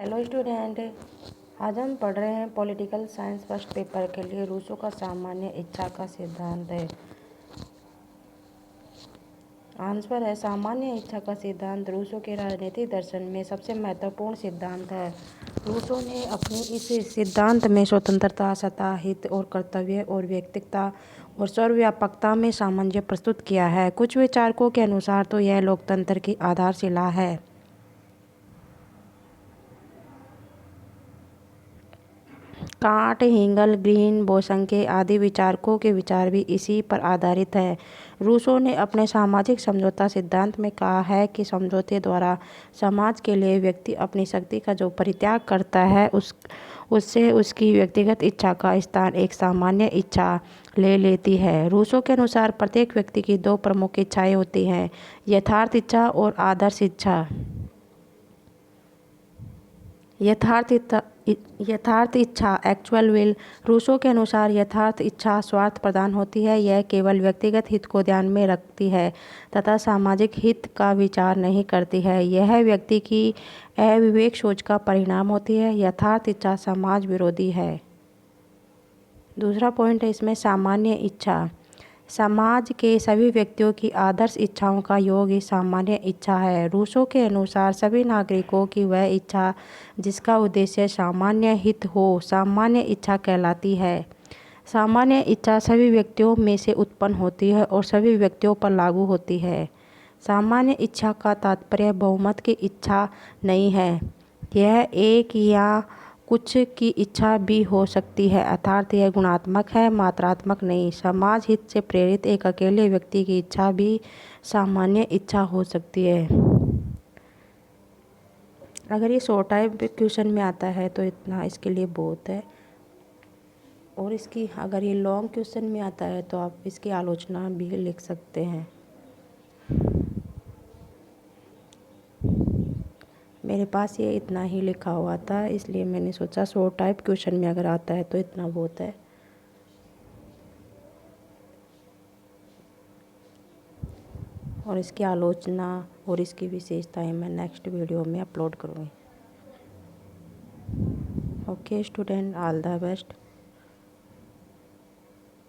Hello student, आज हम पढ़ रहे हैं पॉलिटिकल साइंस फर्स्ट पेपर के लिए रूसो का सामान्य इच्छा का सिद्धांत है। आंसर है सामान्य इच्छा का सिद्धांत रूसो के राजनीतिक दर्शन में सबसे महत्वपूर्ण सिद्धांत है। रूसो ने अपने इस सिद्धांत में स्वतंत्रता, सत्ता, हित और कर्तव्य और व्यक्तिगता और सर्वव्यापकता में सामंजस्य प्रस्तुत किया है। कुछ विचारकों के अनुसार तो यह लोकतंत्र की आधारशिला है। कांट, हेगल, ग्रीन, बोसंके आदि विचारकों के विचार भी इसी पर आधारित है। रूसो ने अपने सामाजिक समझौता सिद्धांत में कहा है कि समझौते द्वारा समाज के लिए व्यक्ति अपनी शक्ति का जो परित्याग करता है उससे उसकी व्यक्तिगत इच्छा का स्थान एक सामान्य इच्छा ले लेती है। रूसो के अनुसार प्रत्येक व्यक्ति की दो प्रमुख इच्छाएं होती हैं, यथार्थ इच्छा और आदर्श इच्छा। यथार्थ इच्छा एक्चुअल विल। रूसो के अनुसार यथार्थ इच्छा स्वार्थ प्रधान होती है। यह केवल व्यक्तिगत हित को ध्यान में रखती है तथा सामाजिक हित का विचार नहीं करती है। यह व्यक्ति की अविवेक सोच का परिणाम होती है। यथार्थ इच्छा समाज विरोधी है। दूसरा पॉइंट है इसमें सामान्य इच्छा। समाज के सभी व्यक्तियों की आदर्श इच्छाओं का योग ही सामान्य इच्छा है। रूसो के अनुसार सभी नागरिकों की वह इच्छा जिसका उद्देश्य सामान्य हित हो सामान्य इच्छा कहलाती है। सामान्य इच्छा सभी व्यक्तियों में से उत्पन्न होती है और सभी व्यक्तियों पर लागू होती है। सामान्य इच्छा का तात्पर्य बहुमत की इच्छा नहीं है। यह एक या कुछ की इच्छा भी हो सकती है, अर्थात यह गुणात्मक है, मात्रात्मक नहीं। समाज हित से प्रेरित एक अकेले व्यक्ति की इच्छा भी सामान्य इच्छा हो सकती है। अगर ये शॉर्ट टाइप क्वेश्चन में आता है तो इतना इसके लिए बहुत है, और इसकी अगर ये लॉन्ग क्वेश्चन में आता है तो आप इसकी आलोचना भी लिख सकते हैं। मेरे पास ये इतना ही लिखा हुआ था, इसलिए मैंने सोचा शॉर्ट टाइप क्वेश्चन में अगर आता है तो इतना बहुत है। और इसकी आलोचना और इसकी विशेषताएं मैं नेक्स्ट वीडियो में अपलोड करूँगी। Okay student, all the best.